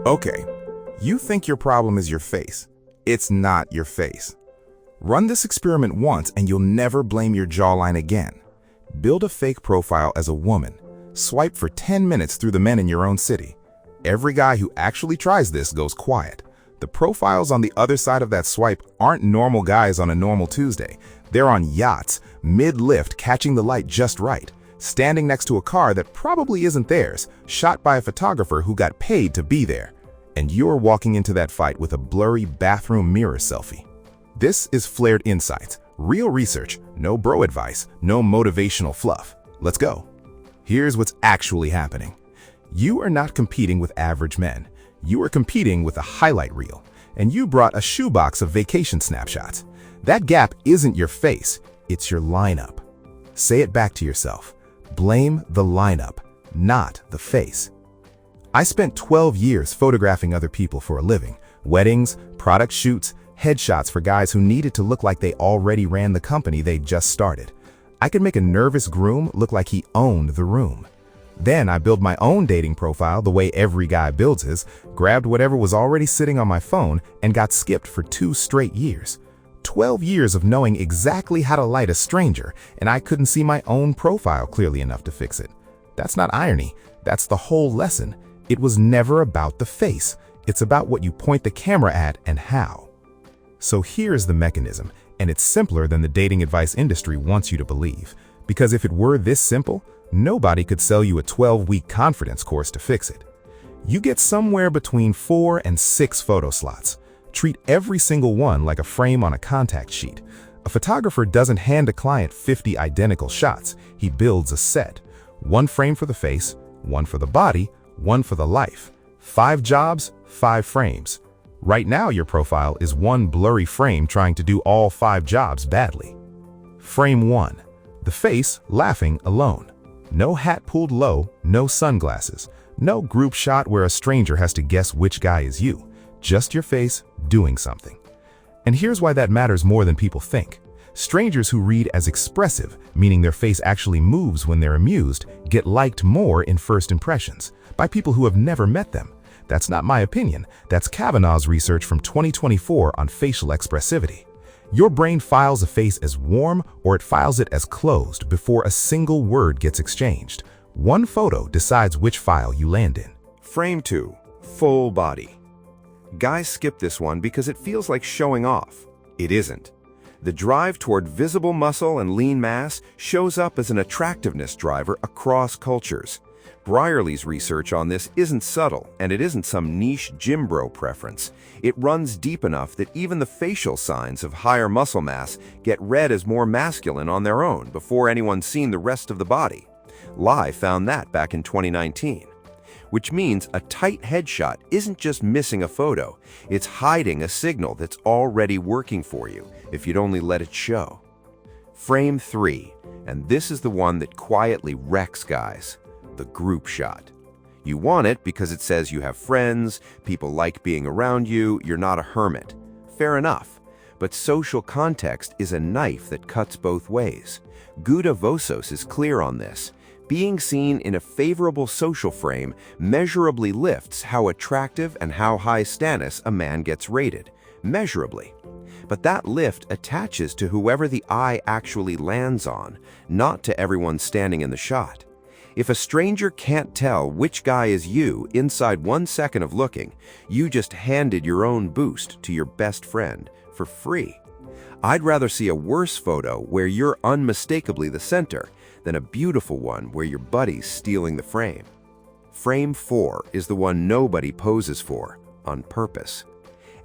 Okay, you think your problem is your face. It's not your face. Run this experiment once and you'll never blame your jawline again. Build a fake profile as a woman. Swipe for 10 minutes through the men in your own city. Every guy who actually tries this goes quiet. The profiles on the other side of that swipe aren't normal guys on a normal Tuesday. They're on yachts, mid-lift, catching the light just right, standing next to a car that probably isn't theirs, shot by a photographer who got paid to be there. And you're walking into that fight with a blurry bathroom mirror selfie. This is Flared Insights, real research, no bro advice, no motivational fluff. Let's go. Here's what's actually happening. You are not competing with average men. You are competing with a highlight reel, and you brought a shoebox of vacation snapshots. That gap isn't your face, it's your lineup. Say it back to yourself. Blame the lineup, not the face. I spent 12 years photographing other people for a living. Weddings, product shoots, headshots for guys who needed to look like they already ran the company they just started. I could make a nervous groom look like he owned the room. Then I built my own dating profile the way every guy builds his, grabbed whatever was already sitting on my phone, and got skipped for 2 straight years. 12 years of knowing exactly how to light a stranger, and I couldn't see my own profile clearly enough to fix it. That's not irony, that's the whole lesson. It was never about the face. It's about what you point the camera at and how. So here's the mechanism, and it's simpler than the dating advice industry wants you to believe. Because if it were this simple, nobody could sell you a 12-week confidence course to fix it. You get somewhere between 4 and 6 photo slots. Treat every single one like a frame on a contact sheet. A photographer doesn't hand a client 50 identical shots. He builds a set. 1 frame for the face, 1 for the body, 1 for the life. 5 jobs, 5 frames. Right now your profile is 1 blurry frame trying to do all 5 jobs badly. Frame 1. The face laughing alone. No hat pulled low, no sunglasses. No group shot where a stranger has to guess which guy is you. Just your face doing something. And here's why that matters more than people think. Strangers who read as expressive, meaning their face actually moves when they're amused, get liked more in first impressions by people who have never met them. That's not my opinion. That's Kavanaugh's research from 2024 on facial expressivity. Your brain files a face as warm or it files it as closed before a single word gets exchanged. 1 photo decides which file you land in. Frame 2. Full body. Guys skip this one because it feels like showing off. It isn't. The drive toward visible muscle and lean mass shows up as an attractiveness driver across cultures. Brierley's research on this isn't subtle, and it isn't some niche gym bro preference. It runs deep enough that even the facial signs of higher muscle mass get read as more masculine on their own before anyone's seen the rest of the body. Lai found that back in 2019. Which means a tight headshot isn't just missing a photo, it's hiding a signal that's already working for you, if you'd only let it show. Frame 3, and this is the one that quietly wrecks guys. The group shot. You want it because it says you have friends, people like being around you, you're not a hermit. Fair enough. But social context is a knife that cuts both ways. Guda Vosos is clear on this. Being seen in a favorable social frame measurably lifts how attractive and how high status a man gets rated. Measurably. But that lift attaches to whoever the eye actually lands on, not to everyone standing in the shot. If a stranger can't tell which guy is you inside 1 second of looking, you just handed your own boost to your best friend for free. I'd rather see a worse photo where you're unmistakably the center than a beautiful one where your buddy's stealing the frame. Frame 4 is the one nobody poses for, on purpose.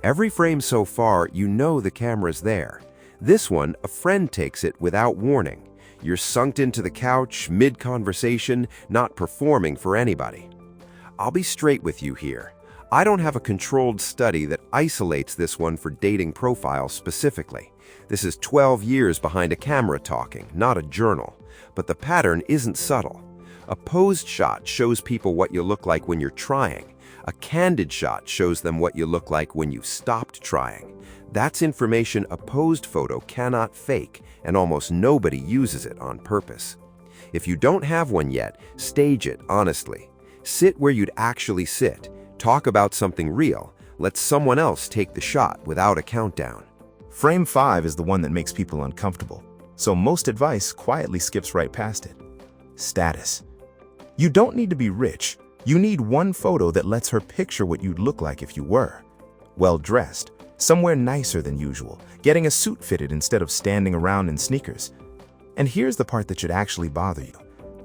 Every frame so far, you know the camera's there. This one, a friend takes it without warning. You're sunk into the couch, mid-conversation, not performing for anybody. I'll be straight with you here. I don't have a controlled study that isolates this one for dating profiles specifically. This is 12 years behind a camera talking, not a journal. But the pattern isn't subtle. A posed shot shows people what you look like when you're trying. A candid shot shows them what you look like when you've stopped trying. That's information a posed photo cannot fake, and almost nobody uses it on purpose. If you don't have one yet, stage it honestly. Sit where you'd actually sit. Talk about something real. Let someone else take the shot without a countdown. Frame 5 is the one that makes people uncomfortable, so most advice quietly skips right past it. Status. You don't need to be rich. You need one photo that lets her picture what you'd look like if you were. Well-dressed, somewhere nicer than usual, getting a suit fitted instead of standing around in sneakers. And here's the part that should actually bother you.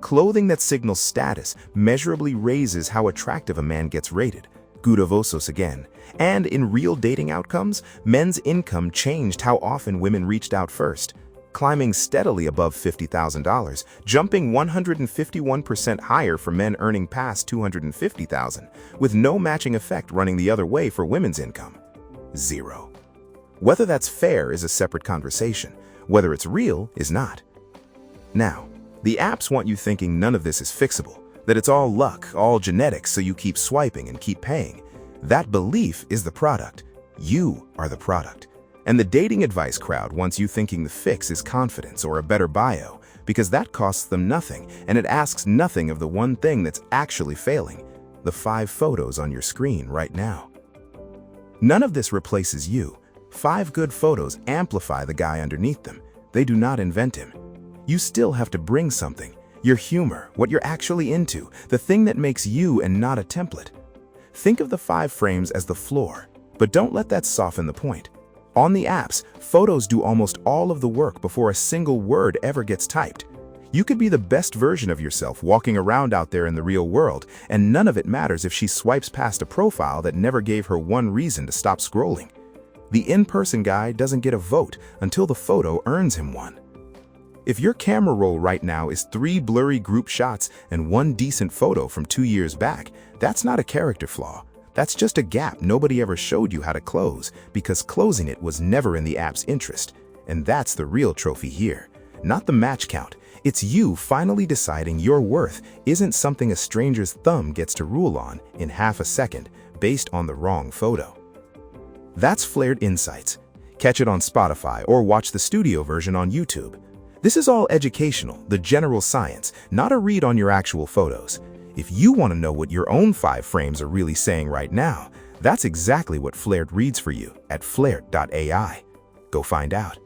Clothing that signals status measurably raises how attractive a man gets rated. Gudavosos again. And in real dating outcomes, men's income changed how often women reached out first, climbing steadily above $50,000, jumping 151% higher for men earning past $250,000, with no matching effect running the other way for women's income. 0. Whether that's fair is a separate conversation. Whether it's real is not. Now, the apps want you thinking none of this is fixable, that it's all luck, all genetics, so you keep swiping and keep paying. That belief is the product. You are the product. And the dating advice crowd wants you thinking the fix is confidence or a better bio, because that costs them nothing, and it asks nothing of the one thing that's actually failing, the 5 photos on your screen right now. None of this replaces you. 5 good photos amplify the guy underneath them. They do not invent him. You still have to bring something. Your humor, what you're actually into, the thing that makes you and not a template. Think of the 5 frames as the floor, but don't let that soften the point. On the apps, photos do almost all of the work before a single word ever gets typed. You could be the best version of yourself walking around out there in the real world, and none of it matters if she swipes past a profile that never gave her one reason to stop scrolling. The in-person guy doesn't get a vote until the photo earns him one. If your camera roll right now is 3 blurry group shots and 1 decent photo from 2 years back, that's not a character flaw. That's just a gap nobody ever showed you how to close, because closing it was never in the app's interest. And that's the real trophy here. Not the match count. It's you finally deciding your worth isn't something a stranger's thumb gets to rule on in half a second based on the wrong photo. That's Flared Insights. Catch it on Spotify or watch the studio version on YouTube. This is all educational, the general science, not a read on your actual photos. If you want to know what your own 5 frames are really saying right now, that's exactly what Flared reads for you at flared.ai. Go find out.